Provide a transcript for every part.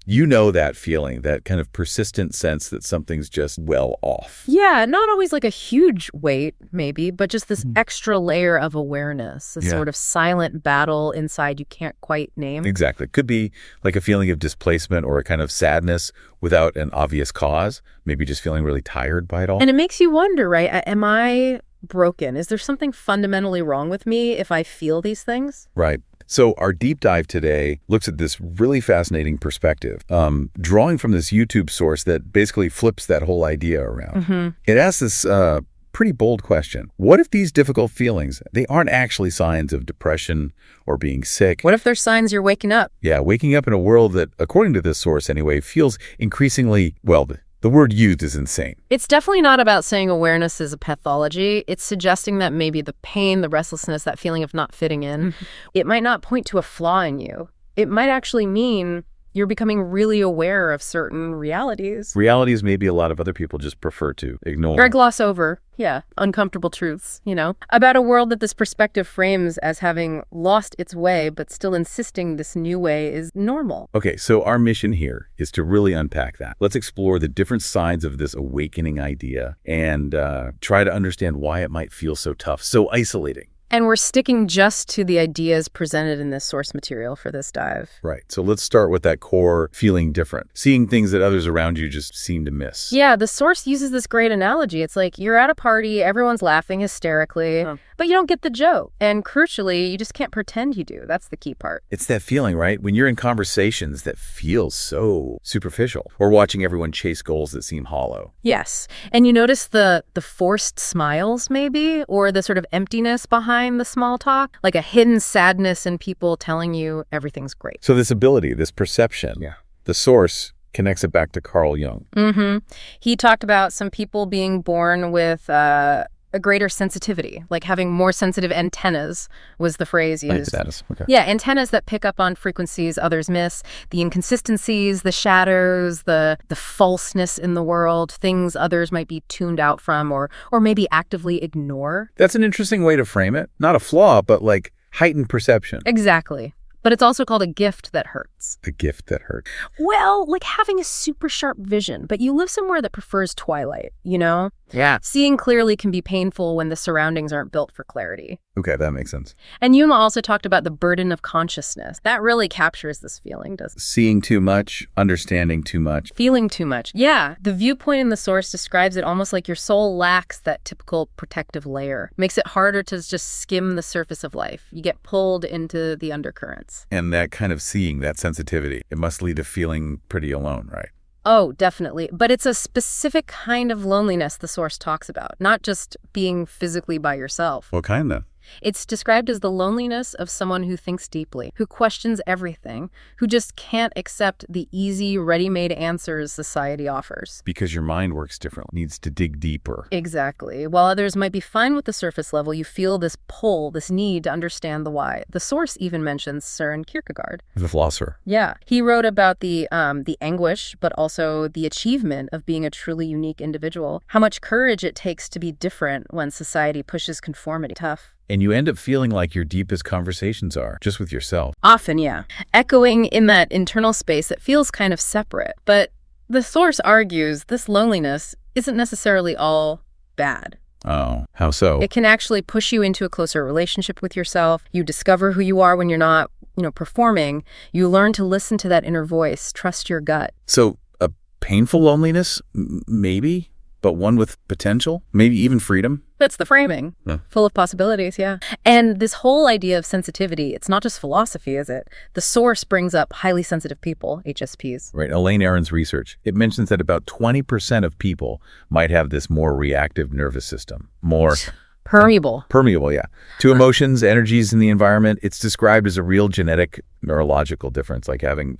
You know that feeling, that kind of persistent sense that something's just well off. Yeah, not always like a huge weight, maybe, but just this extra layer of awareness, a sort of silent battle inside you can't quite name. Exactly. It could be like a feeling of displacement or a kind of sadness without an obvious cause, maybe just feeling really tired by it all. And it makes you wonder, right? Am I broken? Is there something fundamentally wrong with me if I feel these things? Right. So our deep dive today looks at this really fascinating perspective, drawing from this YouTube source that basically flips that whole idea around. It asks this pretty bold question. What if these difficult feelings, they aren't actually signs of depression or being sick? What if they're signs you're waking up? Yeah, waking up in a world that, according to this source anyway, feels increasingly, well, the word used is insane. It's definitely not about saying awareness is a pathology. It's suggesting that maybe the pain, the restlessness, that feeling of not fitting in, it might not point to a flaw in you. It might actually mean you're becoming really aware of certain realities. Realities maybe a lot of other people just prefer to ignore. Or gloss over, uncomfortable truths, about a world that this perspective frames as having lost its way, but still insisting this new way is normal. Okay, so our mission here is to really unpack that. Let's explore the different sides of this awakening idea and try to understand why it might feel so tough, so isolating. And we're sticking just to the ideas presented in this source material for this dive. Right. So let's start with that core feeling different, seeing things that others around you just seem to miss. Yeah, the source uses this great analogy. It's like you're at a party, everyone's laughing hysterically, but you don't get the joke. And crucially, you just can't pretend you do. That's the key part. It's that feeling, right? When you're in conversations that feel so superficial, or watching everyone chase goals that seem hollow. Yes. And you notice the forced smiles, maybe, or the sort of emptiness behind the small talk, like a hidden sadness in people telling you everything's great. So this ability, this perception, the source connects it back to Carl Jung. He talked about some people being born with a greater sensitivity, like having more sensitive antennas was the phrase used. Antennas, okay. Yeah, antennas that pick up on frequencies others miss, the inconsistencies, the shadows, the falseness in the world, things others might be tuned out from or maybe actively ignore. That's an interesting way to frame it. Not a flaw, but like heightened perception. Exactly. But it's also called a gift that hurts. A gift that hurts. Well, like having a super sharp vision, but you live somewhere that prefers twilight, Yeah. Seeing clearly can be painful when the surroundings aren't built for clarity. Okay, that makes sense. And Jung also talked about the burden of consciousness. That really captures this feeling, doesn't it? Seeing too much, understanding too much. Feeling too much. Yeah. The viewpoint in the source describes it almost like your soul lacks that typical protective layer. Makes it harder to just skim the surface of life. You get pulled into the undercurrents. And that kind of seeing, that sensitivity, it must lead to feeling pretty alone, right? Oh, definitely. But it's a specific kind of loneliness the source talks about, not just being physically by yourself. What kind though? It's described as the loneliness of someone who thinks deeply, who questions everything, who just can't accept the easy, ready-made answers society offers. Because your mind works differently, needs to dig deeper. Exactly. While others might be fine with the surface level, you feel this pull, this need to understand the why. The source even mentions Søren Kierkegaard. The philosopher. Yeah. He wrote about the anguish, but also the achievement of being a truly unique individual. How much courage it takes to be different when society pushes conformity. Tough. And you end up feeling like your deepest conversations are, just with yourself. Often, yeah. Echoing in that internal space that feels kind of separate. But the source argues this loneliness isn't necessarily all bad. Oh, how so? It can actually push you into a closer relationship with yourself. You discover who you are when you're not, performing. You learn to listen to that inner voice, trust your gut. So a painful loneliness, maybe, but one with potential, maybe even freedom? That's the framing. Yeah. Full of possibilities, yeah. And this whole idea of sensitivity, it's not just philosophy, is it? The source brings up highly sensitive people, HSPs. Right. Elaine Aron's research, it mentions that about 20% of people might have this more reactive nervous system. More permeable. Permeable, yeah. To emotions, energies in the environment. It's described as a real genetic neurological difference, like having,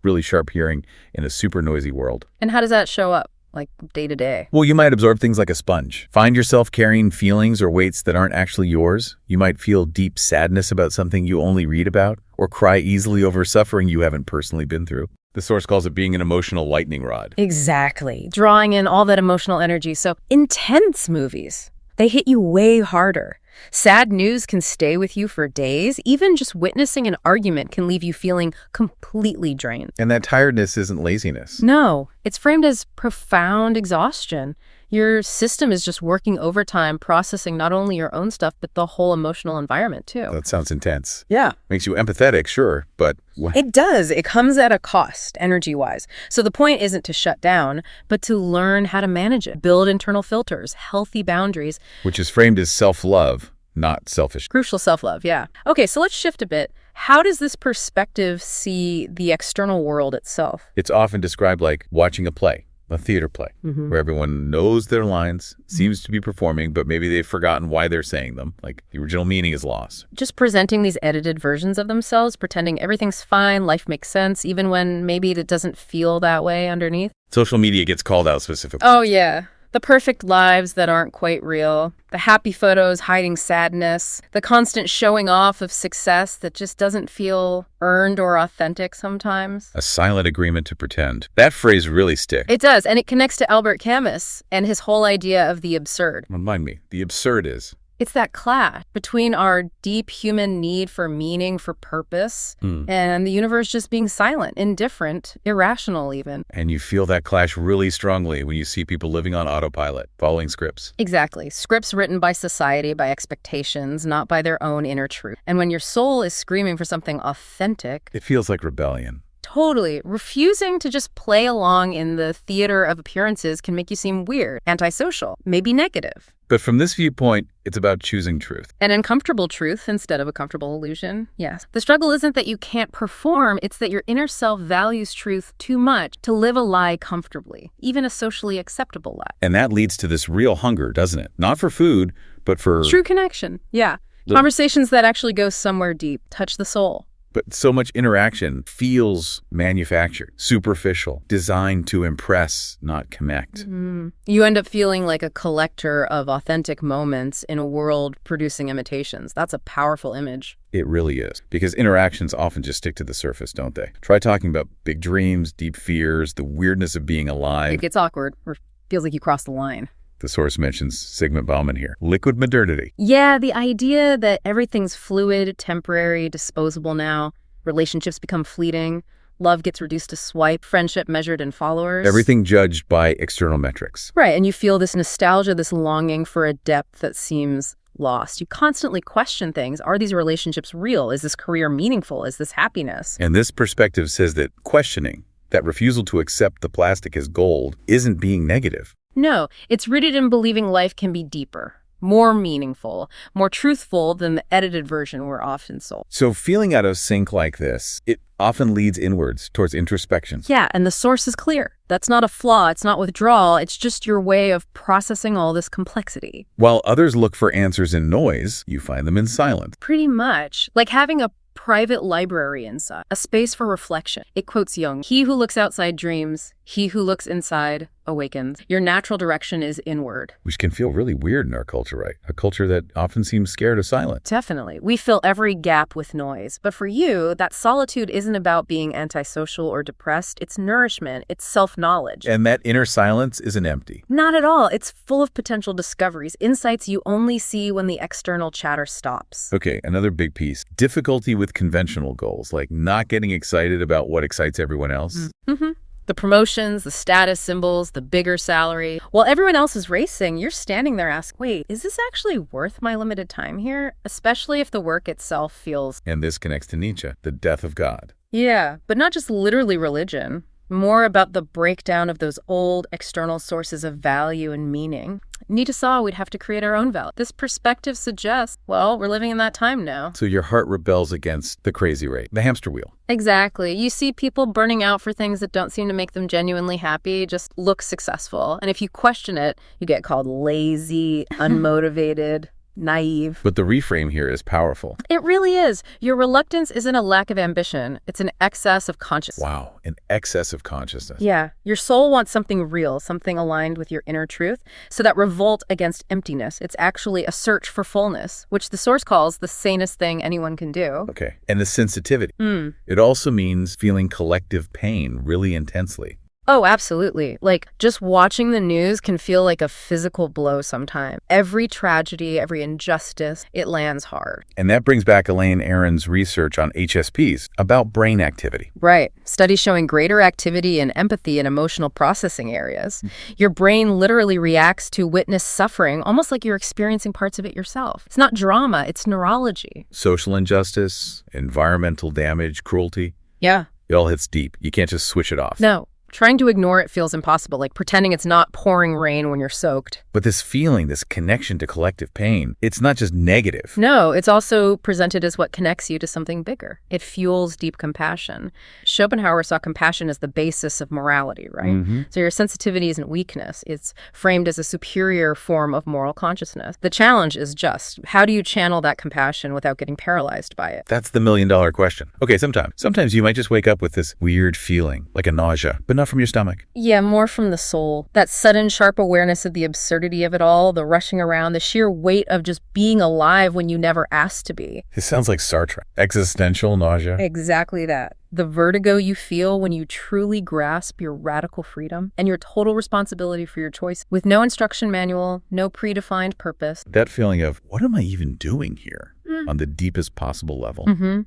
really sharp hearing in a super noisy world. And how does that show up? Like day to day? Well, you might absorb things like a sponge. Find yourself carrying feelings or weights that aren't actually yours. You might feel deep sadness about something you only read about, or cry easily over suffering you haven't personally been through. The source calls it being an emotional lightning rod. Exactly. Drawing in all that emotional energy. So intense movies, they hit you way harder. Sad news can stay with you for days. Even just witnessing an argument can leave you feeling completely drained. And that tiredness isn't laziness. No, it's framed as profound exhaustion. Your system is just working overtime, processing not only your own stuff, but the whole emotional environment, too. That sounds intense. Yeah. Makes you empathetic, sure, but what? It does. It comes at a cost, energy-wise. So the point isn't to shut down, but to learn how to manage it, build internal filters, healthy boundaries. Which is framed as self-love, not selfish. Crucial self-love, yeah. Okay, so let's shift a bit. How does this perspective see the external world itself? It's often described like watching a play. A theater play, where everyone knows their lines, seems to be performing, but maybe they've forgotten why they're saying them. Like the original meaning is lost. Just presenting these edited versions of themselves, pretending everything's fine, life makes sense, even when maybe it doesn't feel that way underneath. Social media gets called out specifically. Oh, yeah. The perfect lives that aren't quite real, the happy photos hiding sadness, the constant showing off of success that just doesn't feel earned or authentic sometimes. A silent agreement to pretend. That phrase really sticks. It does, and it connects to Albert Camus and his whole idea of the absurd. Remind me, the absurd is? It's that clash between our deep human need for meaning, for purpose, and the universe just being silent, indifferent, irrational even. And you feel that clash really strongly when you see people living on autopilot, following scripts. Exactly. Scripts written by society, by expectations, not by their own inner truth. And when your soul is screaming for something authentic... It feels like rebellion. Totally. Refusing to just play along in the theater of appearances can make you seem weird, antisocial, maybe negative. But from this viewpoint, it's about choosing truth. An uncomfortable truth instead of a comfortable illusion, yes. The struggle isn't that you can't perform, it's that your inner self values truth too much to live a lie comfortably, even a socially acceptable lie. And that leads to this real hunger, doesn't it? Not for food, but for... True connection, yeah. Conversations that actually go somewhere deep, touch the soul. But so much interaction feels manufactured, superficial, designed to impress, not connect. You end up feeling like a collector of authentic moments in a world producing imitations. That's a powerful image. It really is. Because interactions often just stick to the surface, don't they? Try talking about big dreams, deep fears, the weirdness of being alive. It gets awkward, or feels like you crossed the line. The source mentions Sigmund Bauman here. Liquid modernity. Yeah, the idea that everything's fluid, temporary, disposable now. Relationships become fleeting. Love gets reduced to swipe. Friendship measured in followers. Everything judged by external metrics. Right, and you feel this nostalgia, this longing for a depth that seems lost. You constantly question things. Are these relationships real? Is this career meaningful? Is this happiness? And this perspective says that questioning, that refusal to accept the plastic as gold, isn't being negative. No, it's rooted in believing life can be deeper, more meaningful, more truthful than the edited version we're often sold. So feeling out of sync like this, it often leads inwards towards introspection. Yeah, and the source is clear. That's not a flaw. It's not withdrawal. It's just your way of processing all this complexity. While others look for answers in noise, you find them in silence. Pretty much. Like having a private library inside, a space for reflection. It quotes Jung, "He who looks outside dreams, he who looks inside awakens." Your natural direction is inward. Which can feel really weird in our culture, right? A culture that often seems scared of silence. Definitely. We fill every gap with noise. But for you, that solitude isn't about being antisocial or depressed. It's nourishment. It's self-knowledge. And that inner silence isn't empty. Not at all. It's full of potential discoveries, insights you only see when the external chatter stops. Okay, another big piece. Difficulty with conventional goals, like not getting excited about what excites everyone else. The promotions, the status symbols, the bigger salary. While everyone else is racing, you're standing there asking, wait, is this actually worth my limited time here? Especially if the work itself feels... And this connects to Nietzsche, the death of God. Yeah, but not just literally religion. More about the breakdown of those old external sources of value and meaning. Nietzsche saw we'd have to create our own value. This perspective suggests, well, we're living in that time now. So your heart rebels against the crazy rate, the hamster wheel. Exactly. You see people burning out for things that don't seem to make them genuinely happy, just look successful. And if you question it, you get called lazy, unmotivated, naive. But the reframe here is powerful. It really is. Your reluctance isn't a lack of ambition. It's an excess of consciousness. Wow, an excess of consciousness. Yeah. Your soul wants something real, something aligned with your inner truth. So that revolt against emptiness, it's actually a search for fullness, which the source calls the sanest thing anyone can do. Okay. And the sensitivity. It also means feeling collective pain really intensely. Oh, absolutely. Like, just watching the news can feel like a physical blow sometimes. Every tragedy, every injustice, it lands hard. And that brings back Elaine Aron's research on HSPs about brain activity. Right. Studies showing greater activity in empathy and emotional processing areas. Your brain literally reacts to witness suffering, almost like you're experiencing parts of it yourself. It's not drama, it's neurology. Social injustice, environmental damage, cruelty. Yeah. It all hits deep. You can't just switch it off. No. Trying to ignore it feels impossible, like pretending it's not pouring rain when you're soaked. But this feeling, this connection to collective pain, it's not just negative. No, it's also presented as what connects you to something bigger. It fuels deep compassion. Schopenhauer saw compassion as the basis of morality, right? So your sensitivity isn't weakness. It's framed as a superior form of moral consciousness. The challenge is just, how do you channel that compassion without getting paralyzed by it? That's the million-dollar question. Okay, sometimes you might just wake up with this weird feeling, like a nausea, but not from your stomach. Yeah, more from the soul. That sudden, sharp awareness of the absurdity of it all, the rushing around, the sheer weight of just being alive when you never asked to be. It sounds like Sartre. Existential nausea. Exactly that. The vertigo you feel when you truly grasp your radical freedom and your total responsibility for your choice with no instruction manual, no predefined purpose. That feeling of, what am I even doing here? On the deepest possible level.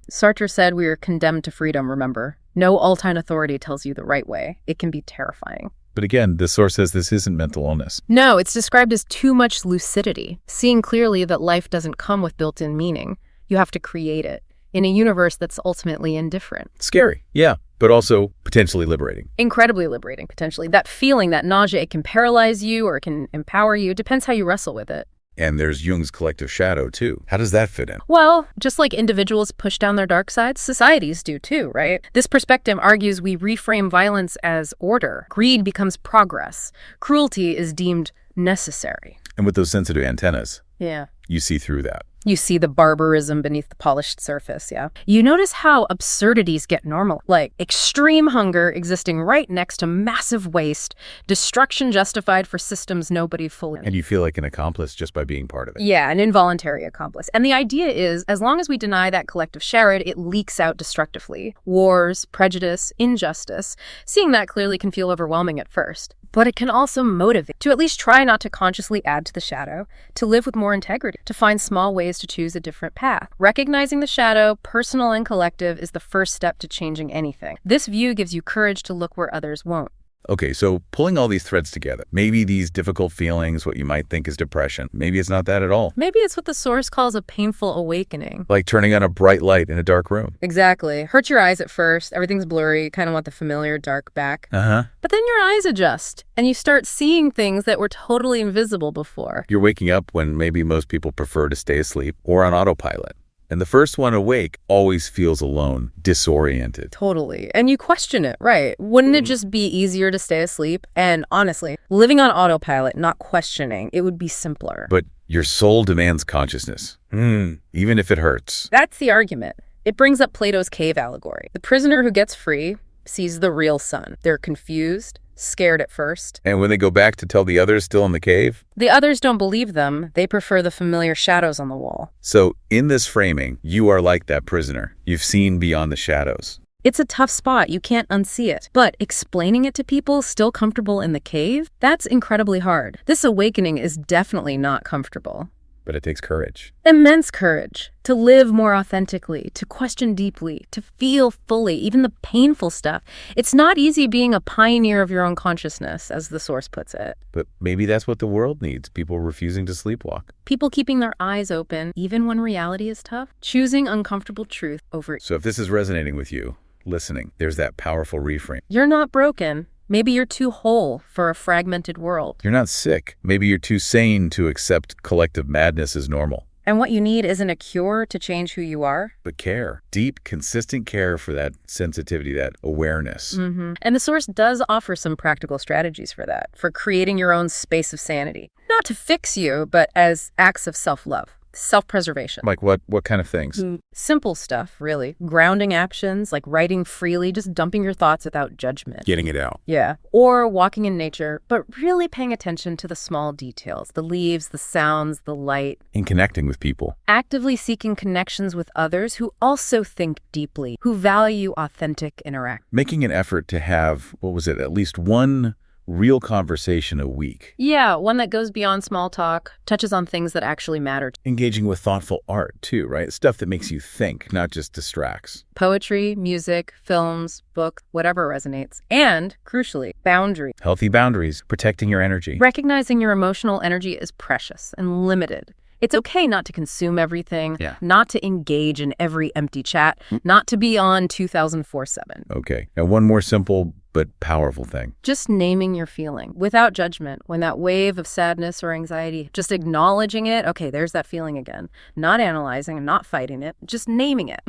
Sartre said we are condemned to freedom, remember? No all-time authority tells you the right way. It can be terrifying. But again, this source says this isn't mental illness. No, it's described as too much lucidity, seeing clearly that life doesn't come with built-in meaning. You have to create it in a universe that's ultimately indifferent. Scary, yeah, but also potentially liberating. Incredibly liberating, potentially. That feeling, that nausea, it can paralyze you or it can empower you. Depends how you wrestle with it. And there's Jung's collective shadow, too. How does that fit in? Well, just like individuals push down their dark sides, societies do too, right? This perspective argues we reframe violence as order. Greed becomes progress. Cruelty is deemed necessary. And with those sensitive antennas, Yeah. you see through that. You see the barbarism beneath the polished surface, yeah? You notice how absurdities get normal, like extreme hunger existing right next to massive waste, destruction justified for systems nobody fully... And you feel like an accomplice just by being part of it. Yeah, an involuntary accomplice. And the idea is, as long as we deny that collective charade, it leaks out destructively. Wars, prejudice, injustice. Seeing that clearly can feel overwhelming at first. But it can also motivate to at least try not to consciously add to the shadow, to live with more integrity, to find small ways to choose a different path. Recognizing the shadow, personal and collective, is the first step to changing anything. This view gives you courage to look where others won't. Okay, so pulling all these threads together, maybe these difficult feelings, what you might think is depression, maybe it's not that at all. Maybe it's what the source calls a painful awakening. Like turning on a bright light in a dark room. Exactly. Hurts your eyes at first, everything's blurry, you kind of want the familiar dark back. But then your eyes adjust, and you start seeing things that were totally invisible before. You're waking up when maybe most people prefer to stay asleep or on autopilot. And the first one awake always feels alone, disoriented. Totally. And you question it, right? Wouldn't it just be easier to stay asleep? And honestly, living on autopilot, not questioning, it would be simpler. But your soul demands consciousness, even if it hurts. That's the argument. It brings up Plato's cave allegory. The prisoner who gets free sees the real sun. They're confused, scared at first. And when they go back to tell the others still in the cave? The others don't believe them. They prefer the familiar shadows on the wall. So in this framing, you are like that prisoner. You've seen beyond the shadows. It's a tough spot. You can't unsee it. But explaining it to people still comfortable in the cave, that's incredibly hard. This awakening is definitely not comfortable. But it takes courage. Immense courage to live more authentically, to question deeply, to feel fully, even the painful stuff. It's not easy being a pioneer of your own consciousness, as the source puts it. But maybe that's what the world needs, people refusing to sleepwalk. People keeping their eyes open, even when reality is tough, choosing uncomfortable truth over... So if this is resonating with you, listening, there's that powerful reframe. You're not broken. Maybe you're too whole for a fragmented world. You're not sick. Maybe you're too sane to accept collective madness as normal. And what you need isn't a cure to change who you are, but care. Deep, consistent care for that sensitivity, that awareness. And the source does offer some practical strategies for that, for creating your own space of sanity. Not to fix you, but as acts of self-love. Self-preservation. Like what kind of things? Simple stuff, really. Grounding actions, like writing freely, just dumping your thoughts without judgment. Getting it out. Yeah. Or walking in nature, but really paying attention to the small details, the leaves, the sounds, the light. In connecting with people. Actively seeking connections with others who also think deeply, who value authentic interaction. Making an effort to have, at least one real conversation a week. Yeah, one that goes beyond small talk, touches on things that actually matter. Engaging with thoughtful art, too, right? Stuff that makes you think, not just distracts. Poetry, music, films, books, whatever resonates. And, crucially, boundaries. Healthy boundaries, protecting your energy. Recognizing your emotional energy is precious and limited. It's okay not to consume everything, not to engage in every empty chat, not to be on 2004/7. Okay. Now, one more simple but powerful thing. Just naming your feeling without judgment. When that wave of sadness or anxiety, just acknowledging it. Okay, there's that feeling again. Not analyzing and not fighting it, just naming it.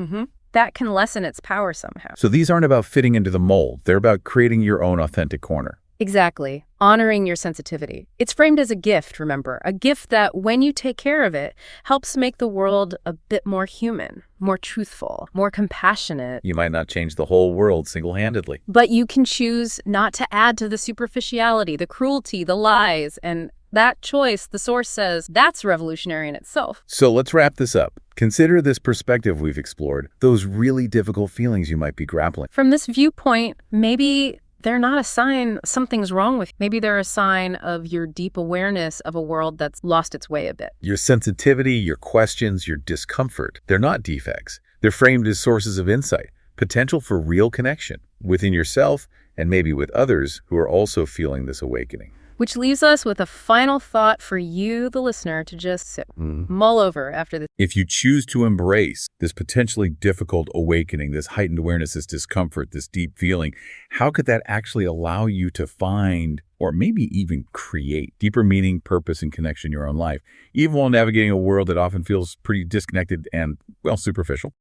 That can lessen its power somehow. So these aren't about fitting into the mold. They're about creating your own authentic corner. Exactly. Honoring your sensitivity. It's framed as a gift, remember. A gift that, when you take care of it, helps make the world a bit more human, more truthful, more compassionate. You might not change the whole world single-handedly. But you can choose not to add to the superficiality, the cruelty, the lies, and that choice, the source says, that's revolutionary in itself. So let's wrap this up. Consider this perspective we've explored, those really difficult feelings you might be grappling. From this viewpoint, maybe they're not a sign something's wrong with you. Maybe they're a sign of your deep awareness of a world that's lost its way a bit. Your sensitivity, your questions, your discomfort, they're not defects. They're framed as sources of insight, potential for real connection within yourself and maybe with others who are also feeling this awakening. Which leaves us with a final thought for you, the listener, to just sit, mull over after this. If you choose to embrace this potentially difficult awakening, this heightened awareness, this discomfort, this deep feeling, how could that actually allow you to find, or maybe even create, deeper meaning, purpose, and connection in your own life, even while navigating a world that often feels pretty disconnected and, well, superficial?